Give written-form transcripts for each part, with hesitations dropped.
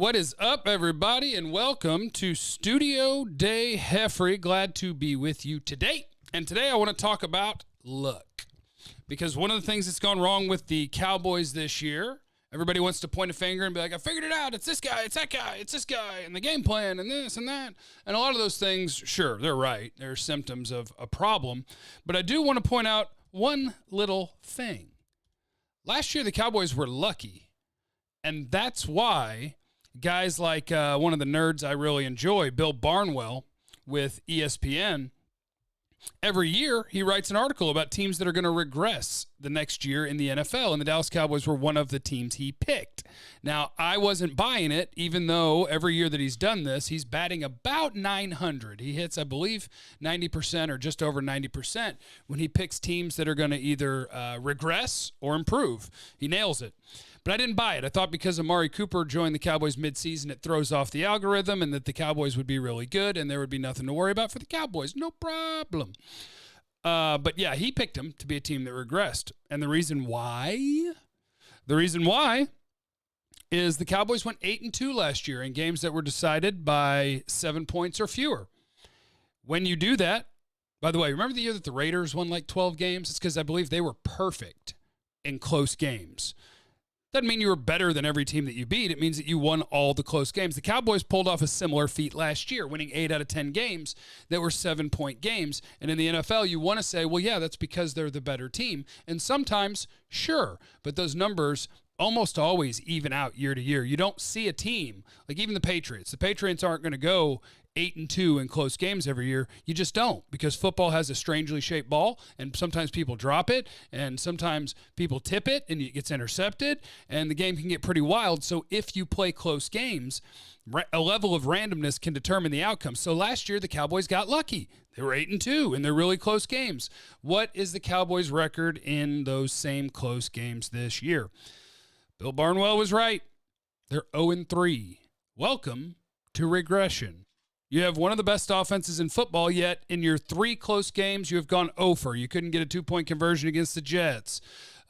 What is up, everybody, and welcome to Studio Day Heffrey. Glad to be with you today. And today I want to talk about luck. Because one of the things that's gone wrong with the Cowboys this year, everybody wants to point a finger and be like, I figured it out. It's this guy, it's that guy, it's this guy, and the game plan, and this and that. And a lot of those things, sure, they're right. They're symptoms of a problem. But I do want to point out one little thing. Last year, the Cowboys were lucky. And that's why guys like one of the nerds I really enjoy, Bill Barnwell with ESPN, every year he writes an article about teams that are going to regress the next year in the NFL, and the Dallas Cowboys were one of the teams he picked. Now, I wasn't buying it, even though every year that he's done this, he's batting about 900. He hits, I believe, 90% or just over 90% when he picks teams that are going to either regress or improve. He nails it. But I didn't buy it. I thought because Amari Cooper joined the Cowboys midseason, it throws off the algorithm and that the Cowboys would be really good and there would be nothing to worry about for the Cowboys. No problem. But yeah, he picked them to be a team that regressed. And the reason why is the Cowboys went 8-2 last year in games that were decided by 7 points or fewer. When you do that, by the way, remember the year that the Raiders won like 12 games? It's because I believe they were perfect in close games. Doesn't mean you were better than every team that you beat. It means that you won all the close games. The Cowboys pulled off a similar feat last year, winning 8 out of 10 games that were 7-point games. And in the NFL, you want to say, well, yeah, that's because they're the better team. And sometimes, sure, but those numbers almost always even out year to year. You don't see a team, like even the Patriots. The Patriots aren't going to go 8-2 in close games every year. You just don't, because football has a strangely shaped ball, and sometimes people drop it, and sometimes people tip it, and it gets intercepted, and the game can get pretty wild. So if you play close games, a level of randomness can determine the outcome. So last year, the Cowboys got lucky. They were 8-2 in their really close games. What is the Cowboys' record in those same close games this year? Bill Barnwell was right. They're 0-3. Welcome to regression. You have one of the best offenses in football, yet in your 3 close games, you have gone over. You couldn't get a 2-point conversion against the Jets.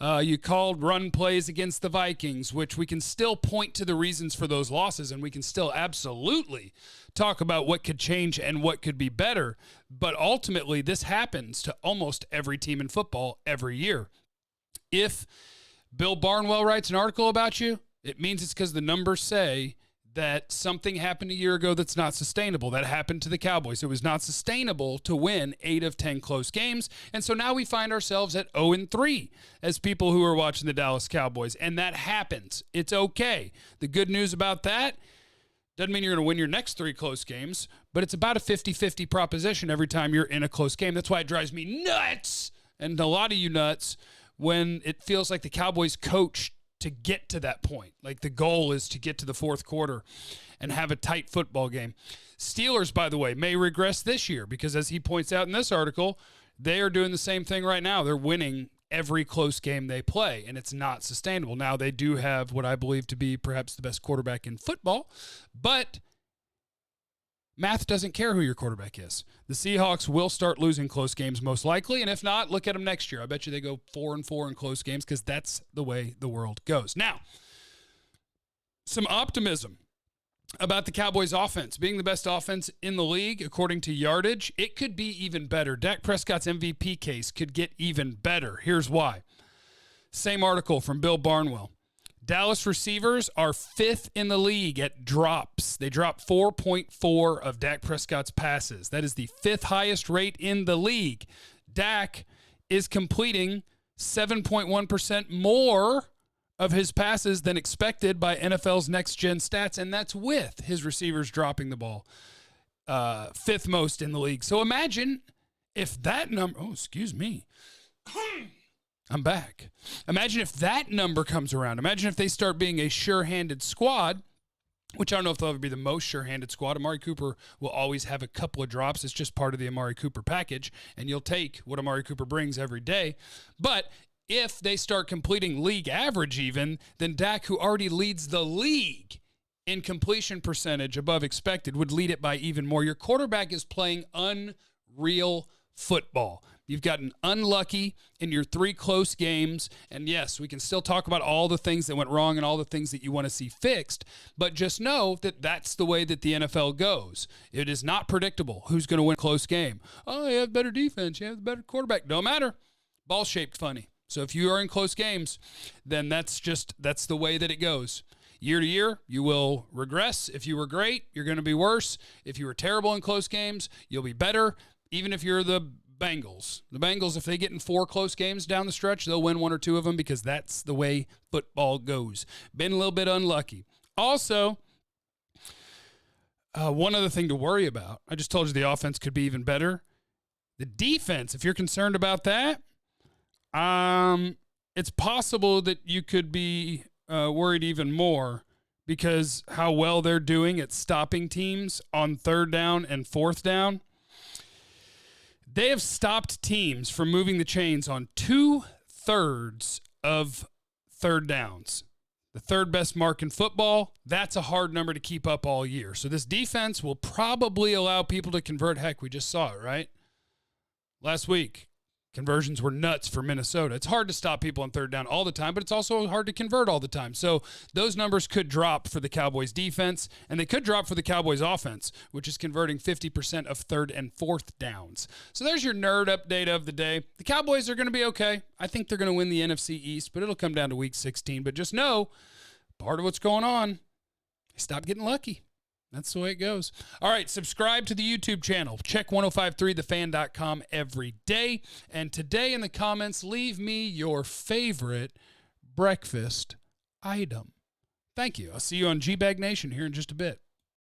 You called run plays against the Vikings, which we can still point to the reasons for those losses, and we can still absolutely talk about what could change and what could be better. But ultimately, this happens to almost every team in football every year. If Bill Barnwell writes an article about you, it means it's because the numbers say that something happened a year ago that's not sustainable. That happened to the Cowboys. It was not sustainable to win 8 of 10 close games. And so now we find ourselves at 0-3 as people who are watching the Dallas Cowboys. And that happens. It's okay. The good news about that doesn't mean you're going to win your next 3 close games, but it's about a 50-50 proposition every time you're in a close game. That's why it drives me nuts, and a lot of you nuts, when it feels like the Cowboys coach to get to that point. Like the goal is to get to the fourth quarter and have a tight football game. Steelers, by the way, may regress this year because, as he points out in this article, they are doing the same thing right now. They're winning every close game they play, and it's not sustainable. Now, they do have what I believe to be perhaps the best quarterback in football, but math doesn't care who your quarterback is. The Seahawks will start losing close games most likely, and if not, look at them next year. I bet you they go 4-4 in close games because that's the way the world goes. Now, some optimism about the Cowboys' offense. Being the best offense in the league, according to yardage, it could be even better. Dak Prescott's MVP case could get even better. Here's why. Same article from Bill Barnwell. Dallas receivers are 5th in the league at drops. They drop 4.4 of Dak Prescott's passes. That is the 5th highest rate in the league. Dak is completing 7.1% more of his passes than expected by NFL's next-gen stats, and that's with his receivers dropping the ball. 5th most in the league. So imagine if that number... Oh, excuse me. I'm back. Imagine if that number comes around. Imagine if they start being a sure-handed squad, which I don't know if they'll ever be the most sure-handed squad. Amari Cooper will always have a couple of drops. It's just part of the Amari Cooper package, and you'll take what Amari Cooper brings every day. But if they start completing league average even, then Dak, who already leads the league in completion percentage above expected, would lead it by even more. Your quarterback is playing unreal football. You've gotten unlucky in your 3 close games. And yes, we can still talk about all the things that went wrong and all the things that you want to see fixed. But just know that that's the way that the NFL goes. It is not predictable who's going to win a close game. Oh, you have better defense. You have the better quarterback. Don't matter. Ball shaped funny. So if you are in close games, then that's the way that it goes. Year to year, you will regress. If you were great, you're going to be worse. If you were terrible in close games, you'll be better. Even if you're the Bengals. The Bengals, if they get in 4 close games down the stretch, they'll win 1 or 2 of them because that's the way football goes. Been a little bit unlucky. Also, one other thing to worry about. I just told you the offense could be even better. The defense, if you're concerned about that, it's possible that you could be worried even more because how well they're doing at stopping teams on 3rd down and 4th down. They have stopped teams from moving the chains on 2/3 of 3rd downs. The 3rd best mark in football. That's a hard number to keep up all year. So this defense will probably allow people to convert. Heck, we just saw it, right? Last week. Conversions were nuts for Minnesota. It's hard to stop people on 3rd down all the time, but it's also hard to convert all the time. So those numbers could drop for the Cowboys defense, and they could drop for the Cowboys offense, which is converting 50% of 3rd and 4th downs. So there's your nerd update of the day. The Cowboys are going to be okay. I think they're going to win the NFC East, but it'll come down to week 16. But just know, part of what's going on, stop getting lucky. That's the way it goes. All right, subscribe to the YouTube channel. Check 1053thefan.com every day. And today in the comments, leave me your favorite breakfast item. Thank you. I'll see you on G-Bag Nation here in just a bit.